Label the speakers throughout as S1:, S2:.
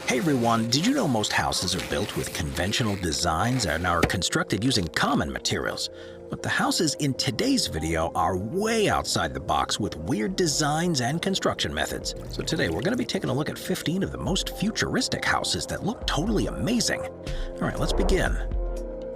S1: Hey everyone, did you know most houses are built with conventional designs and are constructed using common materials? But the houses in today's video are way outside the box with weird designs and construction methods. So today we're going to be taking a look at 15 of the most futuristic houses that look totally amazing. Alright, let's begin.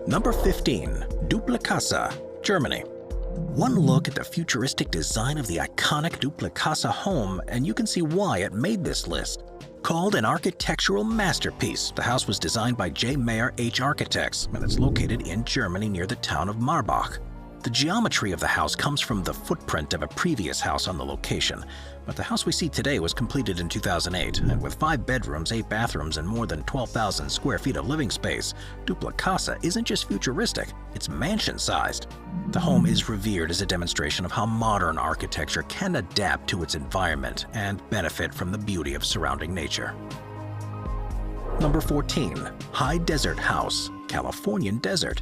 S1: Number 15. Duple Casa, Germany. One look at the futuristic design of the iconic Duple Casa home and you can see why it made this list. Called an architectural masterpiece, the house was designed by J. Mayer H. Architects, and it's located in Germany near the town of Marbach. The geometry of the house comes from the footprint of a previous house on the location, but the house we see today was completed in 2008, and with 5 bedrooms, 8 bathrooms, and more than 12,000 square feet of living space, Duple Casa isn't just futuristic, it's mansion-sized. The home is revered as a demonstration of how modern architecture can adapt to its environment and benefit from the beauty of surrounding nature. Number 14. High Desert House, Californian Desert.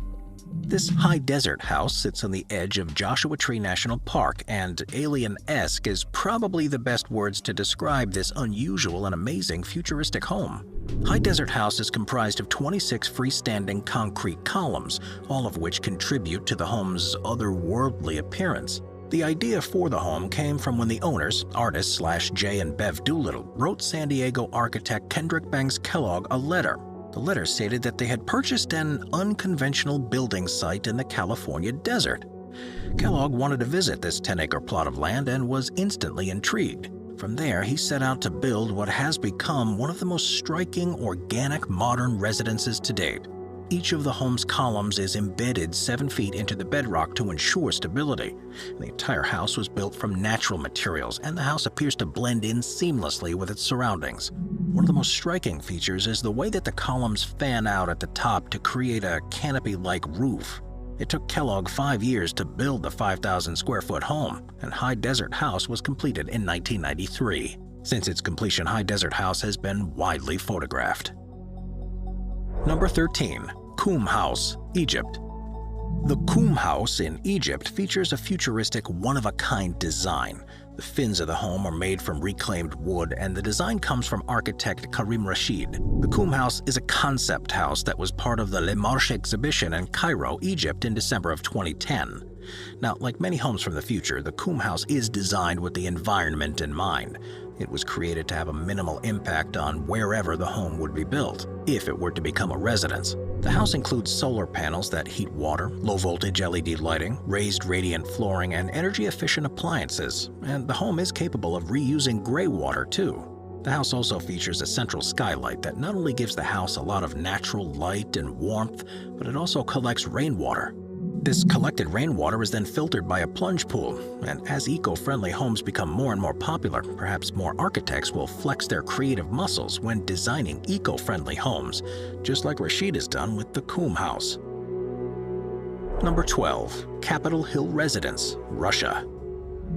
S1: This high desert house sits on the edge of Joshua Tree National Park, and alien-esque is probably the best words to describe this unusual and amazing futuristic home. High Desert House is comprised of 26 freestanding concrete columns, all of which contribute to the home's otherworldly appearance. The idea for the home came from when the owners, artists J and Bev Doolittle, wrote San Diego architect Kendrick Bangs Kellogg a letter. The letter stated that they had purchased an unconventional building site in the California desert. Kellogg wanted to visit this 10-acre plot of land and was instantly intrigued. From there, he set out to build what has become one of the most striking, organic, modern residences to date. Each of the home's columns is embedded 7 feet into the bedrock to ensure stability. The entire house was built from natural materials, and the house appears to blend in seamlessly with its surroundings. One of the most striking features is the way that the columns fan out at the top to create a canopy-like roof. It took Kellogg 5 years to build the 5,000 square foot home, and High Desert House was completed in 1993. Since its completion, High Desert House has been widely photographed. Number 13. Koum House, Egypt. The Koum House in Egypt features a futuristic one-of-a-kind design. The fins of the home are made from reclaimed wood, and the design comes from architect Karim Rashid. The Koum House is a concept house that was part of the Le Marche exhibition in Cairo, Egypt in December of 2010. Now, like many homes from the future, the Koum House is designed with the environment in mind. It was created to have a minimal impact on wherever the home would be built, if it were to become a residence. The house includes solar panels that heat water, low-voltage LED lighting, raised radiant flooring, and energy-efficient appliances, and the home is capable of reusing gray water too. The house also features a central skylight that not only gives the house a lot of natural light and warmth, but it also collects rainwater. This collected rainwater is then filtered by a plunge pool, and as eco-friendly homes become more and more popular, perhaps more architects will flex their creative muscles when designing eco-friendly homes, just like Rashid has done with the Koum House. Number 12. Capitol Hill Residence, Russia.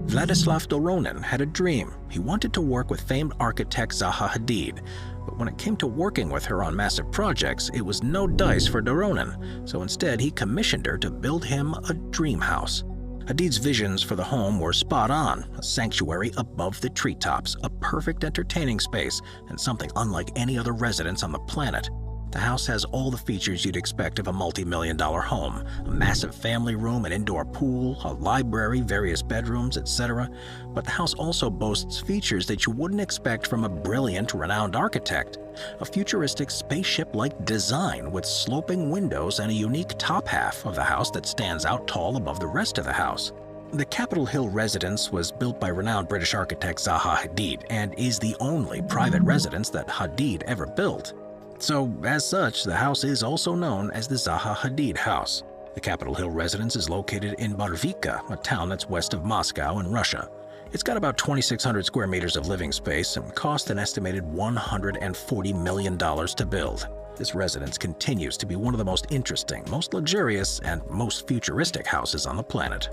S1: Vladislav Doronin had a dream. He wanted to work with famed architect Zaha Hadid, but when it came to working with her on massive projects, it was no dice for Doronin, so instead he commissioned her to build him a dream house. Hadid's visions for the home were spot on: a sanctuary above the treetops, a perfect entertaining space, and something unlike any other residence on the planet. The house has all the features you'd expect of a multi-million-dollar home: a massive family room, an indoor pool, a library, various bedrooms, etc. But the house also boasts features that you wouldn't expect from a brilliant, renowned architect. A futuristic spaceship-like design with sloping windows and a unique top half of the house that stands out tall above the rest of the house. The Capitol Hill residence was built by renowned British architect Zaha Hadid and is the only private residence that Hadid ever built. So, as such, the house is also known as the Zaha Hadid House. The Capitol Hill residence is located in Barvika, a town that's west of Moscow in Russia. It's got about 2,600 square meters of living space and cost an estimated $140 million to build. This residence continues to be one of the most interesting, most luxurious, and most futuristic houses on the planet.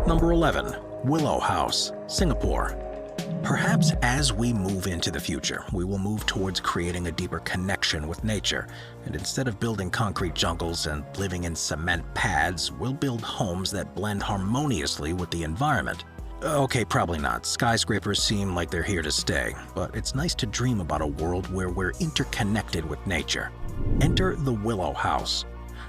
S1: Number 11. Willow House, Singapore. Perhaps as we move into the future, we will move towards creating a deeper connection with nature, and instead of building concrete jungles and living in cement pads, we'll build homes that blend harmoniously with the environment. Okay, probably not. Skyscrapers seem like they're here to stay, but it's nice to dream about a world where we're interconnected with nature. Enter the Willow House.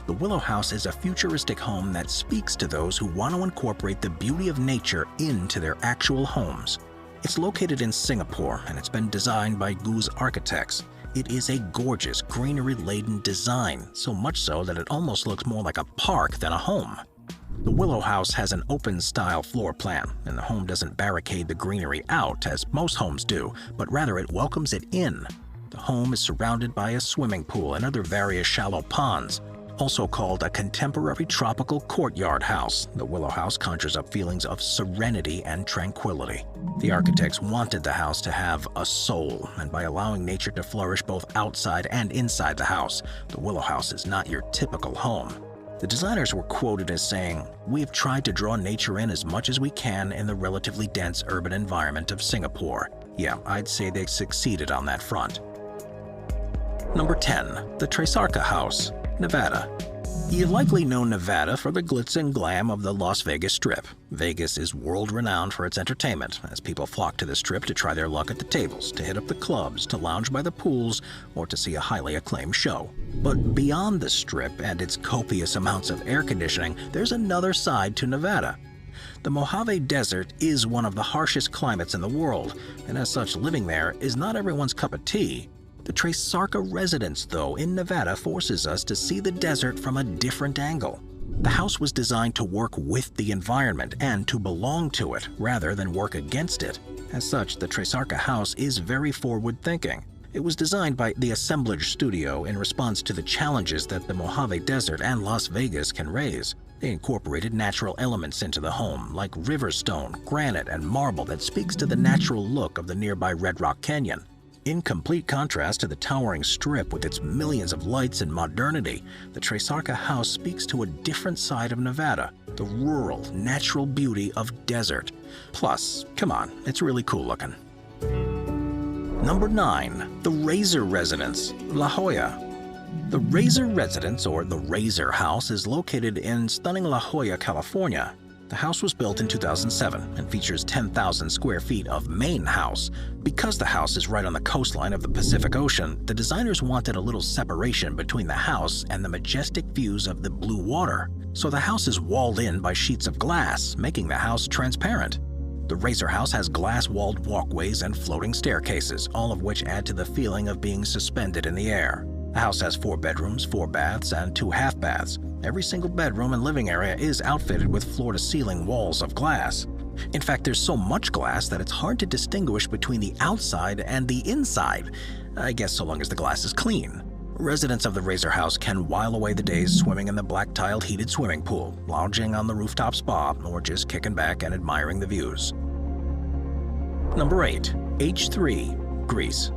S1: The Willow House is a futuristic home that speaks to those who want to incorporate the beauty of nature into their actual homes. It's located in Singapore, and it's been designed by Goose Architects. It is a gorgeous, greenery-laden design, so much so that it almost looks more like a park than a home. The Willow House has an open-style floor plan, and the home doesn't barricade the greenery out as most homes do, but rather it welcomes it in. The home is surrounded by a swimming pool and other various shallow ponds. Also called a contemporary tropical courtyard house, the Willow House conjures up feelings of serenity and tranquility. The architects wanted the house to have a soul, and by allowing nature to flourish both outside and inside the house, the Willow House is not your typical home. The designers were quoted as saying, "We've tried to draw nature in as much as we can in the relatively dense urban environment of Singapore." Yeah, I'd say they succeeded on that front. Number 10. The Trisarca House, Nevada. You likely know Nevada for the glitz and glam of the Las Vegas Strip. Vegas is world-renowned for its entertainment, as people flock to the Strip to try their luck at the tables, to hit up the clubs, to lounge by the pools, or to see a highly acclaimed show. But beyond the Strip and its copious amounts of air conditioning, there's another side to Nevada. The Mojave Desert is one of the harshest climates in the world, and as such, living there is not everyone's cup of tea. The Trisarca residence, though, in Nevada forces us to see the desert from a different angle. The house was designed to work with the environment and to belong to it, rather than work against it. As such, the Trisarca house is very forward-thinking. It was designed by the assemblage studio in response to the challenges that the Mojave Desert and Las Vegas can raise. They incorporated natural elements into the home, like river stone, granite, and marble that speaks to the natural look of the nearby Red Rock Canyon. In complete contrast to the towering Strip with its millions of lights and modernity, the Trisarca house speaks to a different side of Nevada, the rural, natural beauty of desert. Plus, come on, it's really cool looking. Number 9. The Razor Residence, La Jolla. The Razor Residence, or the Razor House, is located in stunning La Jolla, California. The house was built in 2007 and features 10,000 square feet of main house. Because the house is right on the coastline of the Pacific Ocean, the designers wanted a little separation between the house and the majestic views of the blue water. So the house is walled in by sheets of glass, making the house transparent. The Razor House has glass-walled walkways and floating staircases, all of which add to the feeling of being suspended in the air. The house has 4 bedrooms, 4 baths, and 2 half baths. Every single bedroom and living area is outfitted with floor-to-ceiling walls of glass. In fact, there's so much glass that it's hard to distinguish between the outside and the inside, I guess so long as the glass is clean. Residents of the Razor House can while away the days swimming in the black-tiled heated swimming pool, lounging on the rooftop spa, or just kicking back and admiring the views. Number 8. H3, Greece.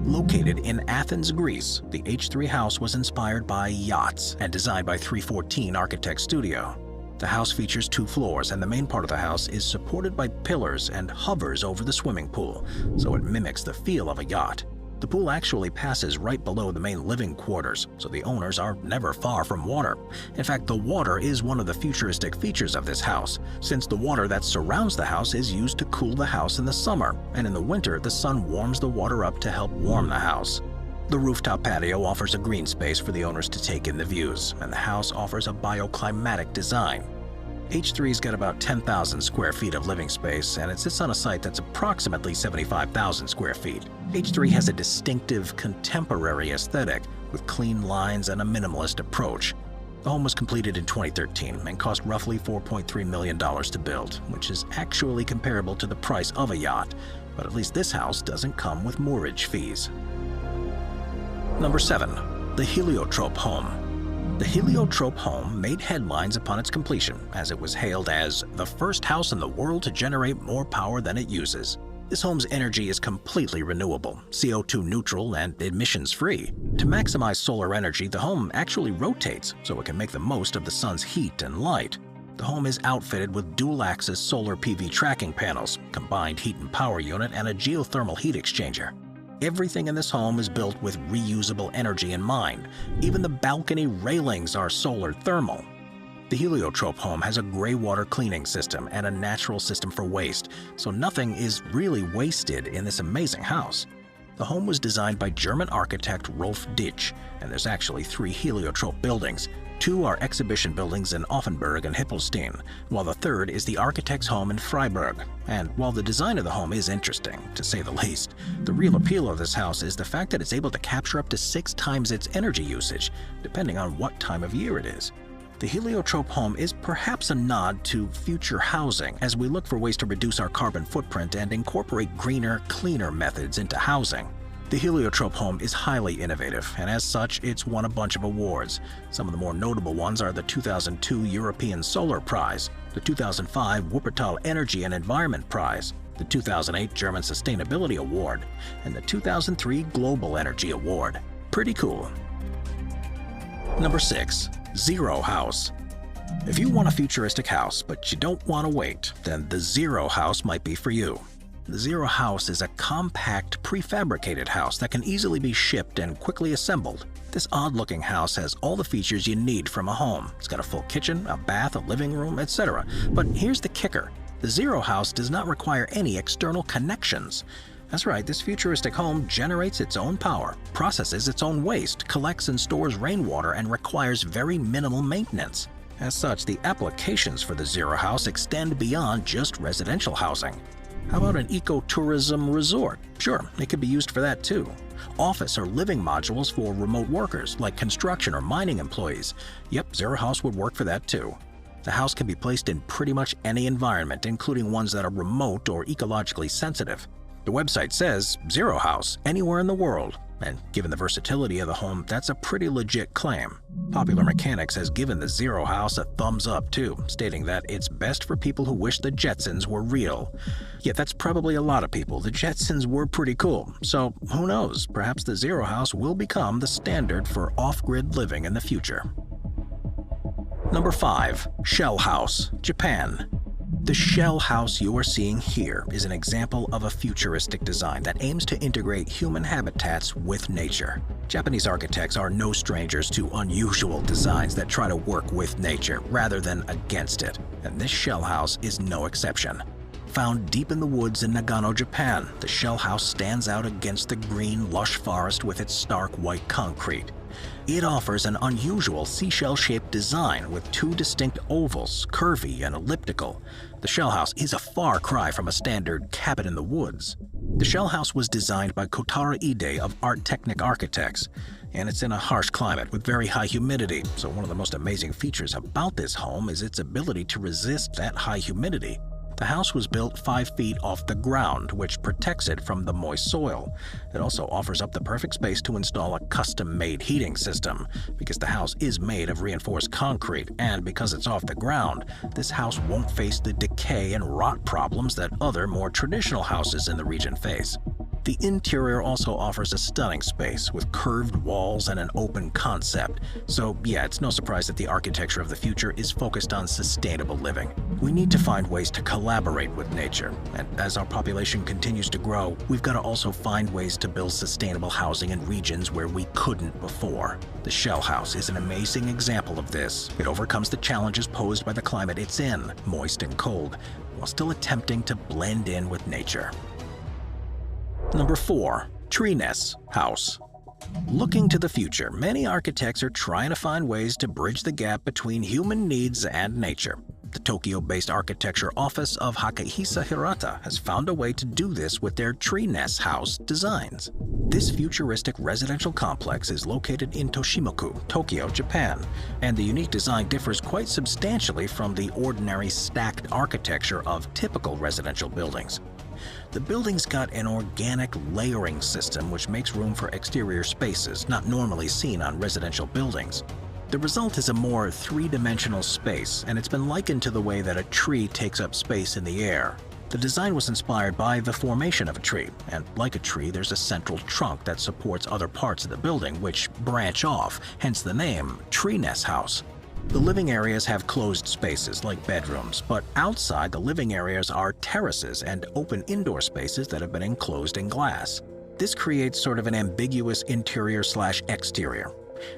S1: Located in Athens, Greece, the H3 house was inspired by yachts and designed by 314 Architect Studio. The house features 2 floors, and the main part of the house is supported by pillars and hovers over the swimming pool, so it mimics the feel of a yacht. The pool actually passes right below the main living quarters, so the owners are never far from water. In fact, the water is one of the futuristic features of this house, since the water that surrounds the house is used to cool the house in the summer, and in the winter the sun warms the water up to help warm the house. The rooftop patio offers a green space for the owners to take in the views, and the house offers a bioclimatic design. H3's got about 10,000 square feet of living space, and it sits on a site that's approximately 75,000 square feet. H3 has a distinctive, contemporary aesthetic with clean lines and a minimalist approach. The home was completed in 2013 and cost roughly $4.3 million to build, which is actually comparable to the price of a yacht, but at least this house doesn't come with moorage fees. Number 7. The Heliotrope Home. The Heliotrope home made headlines upon its completion, as it was hailed as the first house in the world to generate more power than it uses. This home's energy is completely renewable, CO2 neutral, and emissions free. To maximize solar energy, the home actually rotates so it can make the most of the sun's heat and light. The home is outfitted with dual-axis solar PV tracking panels, combined heat and power unit, and a geothermal heat exchanger. Everything in this home is built with reusable energy in mind. Even the balcony railings are solar thermal. The heliotrope home has a gray water cleaning system and a natural system for waste, so nothing is really wasted in this amazing house. The home was designed by German architect Rolf Ditsch, and there's actually 3 heliotrope buildings. 2 are exhibition buildings in Offenburg and Hippelstein, while the third is the architect's home in Freiburg. And while the design of the home is interesting, to say the least, the real appeal of this house is the fact that it's able to capture up to 6 times its energy usage, depending on what time of year it is. The heliotrope home is perhaps a nod to future housing as we look for ways to reduce our carbon footprint and incorporate greener, cleaner methods into housing. The heliotrope home is highly innovative, and as such, it's won a bunch of awards. Some of the more notable ones are the 2002 European Solar Prize, the 2005 Wuppertal Energy and Environment Prize, the 2008 German Sustainability Award, and the 2003 Global Energy Award. Pretty cool. Number 6. Zero House. If you want a futuristic house, but you don't want to wait, then the Zero House might be for you. The Zero House is a compact, prefabricated house that can easily be shipped and quickly assembled. This odd-looking house has all the features you need from a home. It's got a full kitchen, a bath, a living room, etc. But here's the kicker. The Zero House does not require any external connections. That's right, this futuristic home generates its own power, processes its own waste, collects and stores rainwater, and requires very minimal maintenance. As such, the applications for the Zero House extend beyond just residential housing. How about an ecotourism resort? Sure, it could be used for that too. Office or living modules for remote workers, like construction or mining employees. Yep, Zero House would work for that too. The house can be placed in pretty much any environment, including ones that are remote or ecologically sensitive. The website says Zero House anywhere in the world, and given the versatility of the home, that's a pretty legit claim. Popular Mechanics has given the Zero House a thumbs up too, stating that it's best for people who wish the Jetsons were real. Yet that's probably a lot of people. The Jetsons were pretty cool, so who knows, perhaps the Zero House will become the standard for off-grid living in the future. Number 5. Shell House, Japan. The shell house you are seeing here is an example of a futuristic design that aims to integrate human habitats with nature. Japanese architects are no strangers to unusual designs that try to work with nature rather than against it, and this shell house is no exception. Found deep in the woods in Nagano, Japan, the shell house stands out against the green, lush forest with its stark white concrete. It offers an unusual seashell-shaped design with 2 distinct ovals, curvy and elliptical. The shell house is a far cry from a standard cabin in the woods. The shell house was designed by Kotaro Ide of Art Technic Architects, and it's in a harsh climate with very high humidity, so one of the most amazing features about this home is its ability to resist that high humidity. The house was built 5 feet off the ground, which protects it from the moist soil. It also offers up the perfect space to install a custom-made heating system. Because the house is made of reinforced concrete, and because it's off the ground, this house won't face the decay and rot problems that other, more traditional houses in the region face. The interior also offers a stunning space with curved walls and an open concept. So yeah, it's no surprise that the architecture of the future is focused on sustainable living. We need to find ways to collaborate with nature, and as our population continues to grow, we've got to also find ways to build sustainable housing in regions where we couldn't before. The shell house is an amazing example of this. It overcomes the challenges posed by the climate it's in, moist and cold, while still attempting to blend in with nature. Number 4. Tree-ness House. Looking to the future, many architects are trying to find ways to bridge the gap between human needs and nature. The Tokyo-based architecture office of Hakehisa Hirata has found a way to do this with their Tree-ness House designs. This futuristic residential complex is located in Toshimoku, Tokyo, Japan, and the unique design differs quite substantially from the ordinary stacked architecture of typical residential buildings. The building's got an organic layering system which makes room for exterior spaces not normally seen on residential buildings. The result is a more three-dimensional space, and it's been likened to the way that a tree takes up space in the air. The design was inspired by the formation of a tree, and like a tree, there's a central trunk that supports other parts of the building which branch off, hence the name Tree-ness House. The living areas have closed spaces like bedrooms, but outside the living areas are terraces and open indoor spaces that have been enclosed in glass. This creates sort of an ambiguous interior/exterior.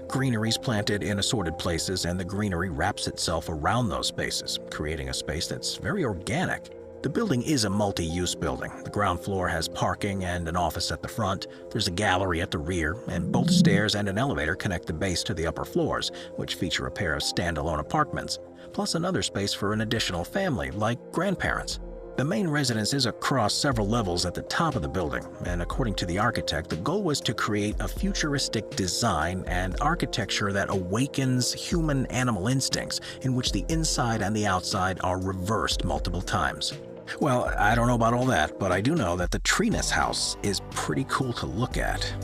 S1: Greenery's planted in assorted places, and the greenery wraps itself around those spaces, creating a space that's very organic. The building is a multi-use building. The ground floor has parking and an office at the front. There's a gallery at the rear, and both stairs and an elevator connect the base to the upper floors, which feature a pair of standalone apartments, plus another space for an additional family, like grandparents. The main residence is across several levels at the top of the building, and according to the architect, the goal was to create a futuristic design and architecture that awakens human-animal instincts, in which the inside and the outside are reversed multiple times. Well, I don't know about all that, but I do know that the treeness house is pretty cool to look at.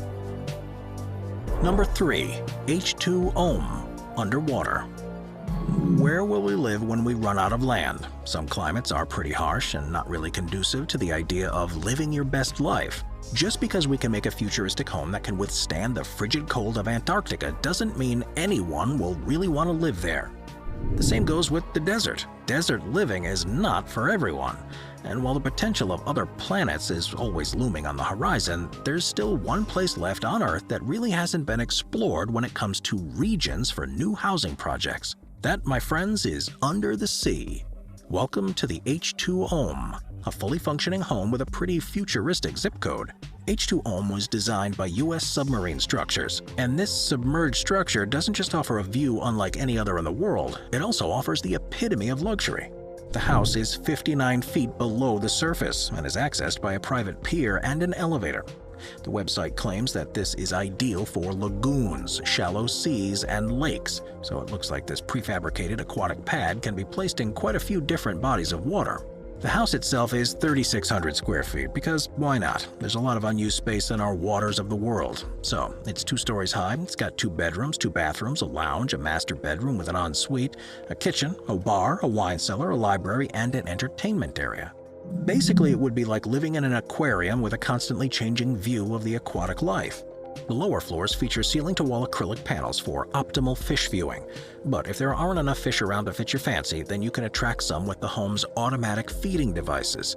S1: Number 3. H2OM, underwater. Where will we live when we run out of land? Some climates are pretty harsh and not really conducive to the idea of living your best life. Just because we can make a futuristic home that can withstand the frigid cold of Antarctica doesn't mean anyone will really want to live there. The same goes with the desert. Desert living is not for everyone. And while the potential of other planets is always looming on the horizon, there's still one place left on Earth that really hasn't been explored when it comes to regions for new housing projects. That, my friends, is under the sea. Welcome to the H2OM, a fully functioning home with a pretty futuristic zip code. H2OM was designed by U.S. submarine structures, and this submerged structure doesn't just offer a view unlike any other in the world, it also offers the epitome of luxury. The house is 59 feet below the surface and is accessed by a private pier and an elevator. The website claims that this is ideal for lagoons, shallow seas, and lakes, so it looks like this prefabricated aquatic pad can be placed in quite a few different bodies of water. The house itself is 3,600 square feet, because why not? There's a lot of unused space in our waters of the world. So, it's 2 stories high, it's got 2 bedrooms, 2 bathrooms, a lounge, a master bedroom with an ensuite, a kitchen, a bar, a wine cellar, a library, and an entertainment area. Basically, it would be like living in an aquarium with a constantly changing view of the aquatic life. The lower floors feature ceiling-to-wall acrylic panels for optimal fish viewing. But if there aren't enough fish around to fit your fancy, then you can attract some with the home's automatic feeding devices.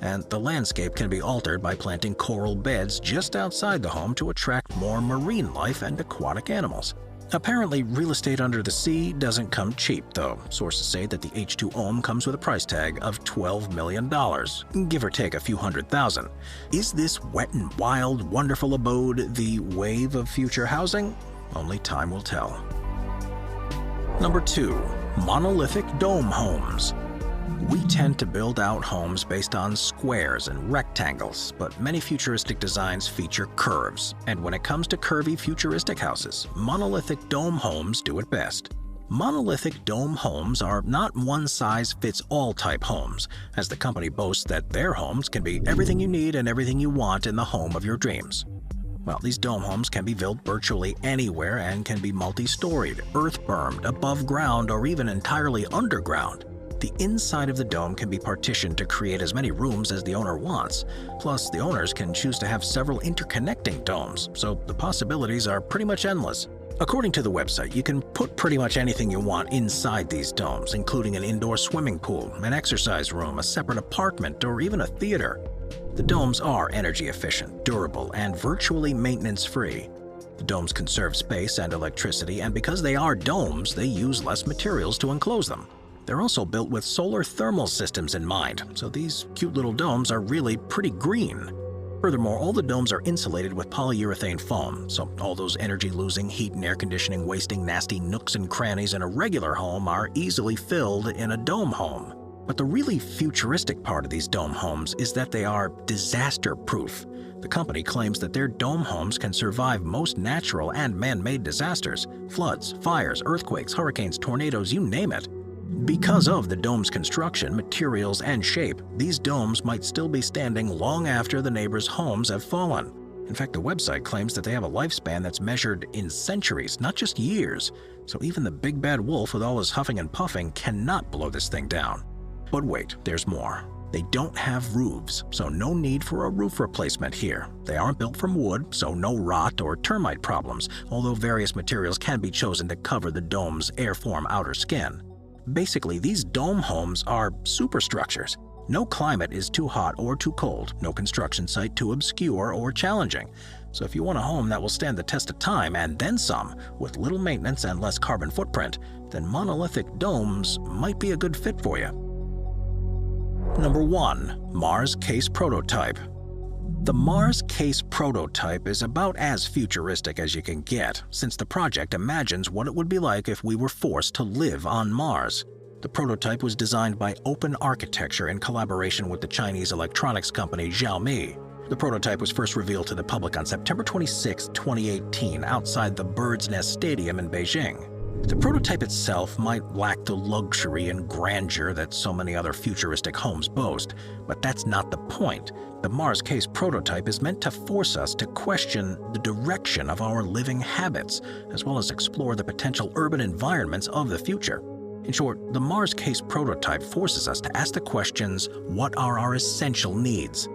S1: And the landscape can be altered by planting coral beds just outside the home to attract more marine life and aquatic animals. Apparently, real estate under the sea doesn't come cheap, though. Sources say that the H2OM comes with a price tag of $12 million, give or take a few $100,000. Is this wet and wild, wonderful abode the wave of future housing? Only time will tell. Number 2. Monolithic dome homes. We tend to build out homes based on squares and rectangles, but many futuristic designs feature curves. And when it comes to curvy futuristic houses, monolithic dome homes do it best. Monolithic dome homes are not one-size-fits-all type homes, as the company boasts that their homes can be everything you need and everything you want in the home of your dreams. Well, these dome homes can be built virtually anywhere and can be multi-storied, earth-bermed, above ground, or even entirely underground. The inside of the dome can be partitioned to create as many rooms as the owner wants. Plus, the owners can choose to have several interconnecting domes, so the possibilities are pretty much endless. According to the website, you can put pretty much anything you want inside these domes, including an indoor swimming pool, an exercise room, a separate apartment, or even a theater. The domes are energy efficient, durable, and virtually maintenance-free. The domes conserve space and electricity, and because they are domes, they use less materials to enclose them. They're also built with solar thermal systems in mind, so these cute little domes are really pretty green. Furthermore, all the domes are insulated with polyurethane foam, so all those energy-losing, heat and air conditioning wasting nasty nooks and crannies in a regular home are easily filled in a dome home. But the really futuristic part of these dome homes is that they are disaster-proof. The company claims that their dome homes can survive most natural and man-made disasters: floods, fires, earthquakes, hurricanes, tornadoes, you name it. Because of the dome's construction, materials, and shape, these domes might still be standing long after the neighbors' homes have fallen. In fact, the website claims that they have a lifespan that's measured in centuries, not just years, so even the big bad wolf with all his huffing and puffing cannot blow this thing down. But wait, there's more. They don't have roofs, so no need for a roof replacement here. They aren't built from wood, so no rot or termite problems, although various materials can be chosen to cover the dome's airform outer skin. Basically, these dome homes are superstructures. No climate is too hot or too cold, no construction site too obscure or challenging. So if you want a home that will stand the test of time and then some, with little maintenance and less carbon footprint, then monolithic domes might be a good fit for you. Number 1. Mars Case Prototype. The Mars Case Prototype is about as futuristic as you can get, since the project imagines what it would be like if we were forced to live on Mars. The prototype was designed by Open Architecture in collaboration with the Chinese electronics company Xiaomi. The prototype was first revealed to the public on September 26, 2018, outside the Bird's Nest Stadium in Beijing. The prototype itself might lack the luxury and grandeur that so many other futuristic homes boast, but that's not the point. The Mars Case Prototype is meant to force us to question the direction of our living habits, as well as explore the potential urban environments of the future. In short, the Mars Case Prototype forces us to ask the questions, what are our essential needs?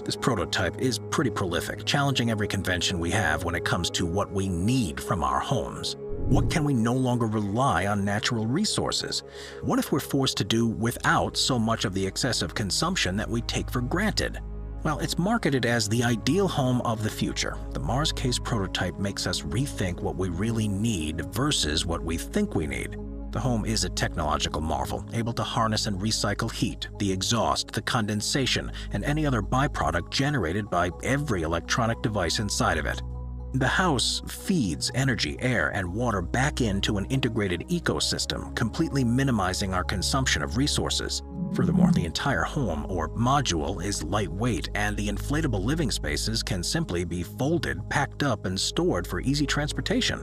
S1: This prototype is pretty prolific, challenging every convention we have when it comes to what we need from our homes. What can we no longer rely on natural resources? What if we're forced to do without so much of the excessive consumption that we take for granted? Well, it's marketed as the ideal home of the future. The Mars Case Prototype makes us rethink what we really need versus what we think we need. The home is a technological marvel, able to harness and recycle heat, the exhaust, the condensation, and any other byproduct generated by every electronic device inside of it. The house feeds energy, air, and water back into an integrated ecosystem, completely minimizing our consumption of resources. Furthermore, the entire home or module is lightweight, and the inflatable living spaces can simply be folded, packed up, and stored for easy transportation.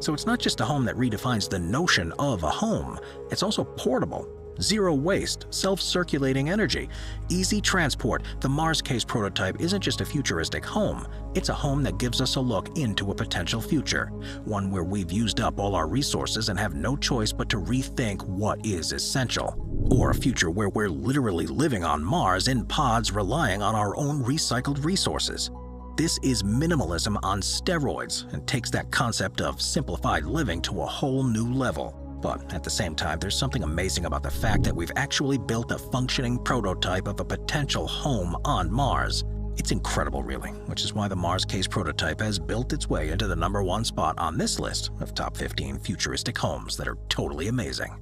S1: So it's not just a home that redefines the notion of a home, it's also portable. Zero waste, self-circulating energy, easy transport. The Mars Case Prototype isn't just a futuristic home, it's a home that gives us a look into a potential future, one where we've used up all our resources and have no choice but to rethink what is essential. Or a future where we're literally living on Mars in pods relying on our own recycled resources. This is minimalism on steroids and takes that concept of simplified living to a whole new level. But at the same time, there's something amazing about the fact that we've actually built a functioning prototype of a potential home on Mars. It's incredible, really, which is why the Mars Case Prototype has built its way into the #1 spot on this list of top 15 futuristic homes that are totally amazing.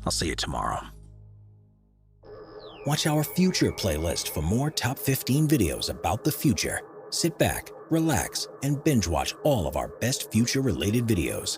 S1: I'll see you tomorrow. Watch our future playlist for more top 15 videos about the future. Sit back, relax, and binge watch all of our best future-related videos.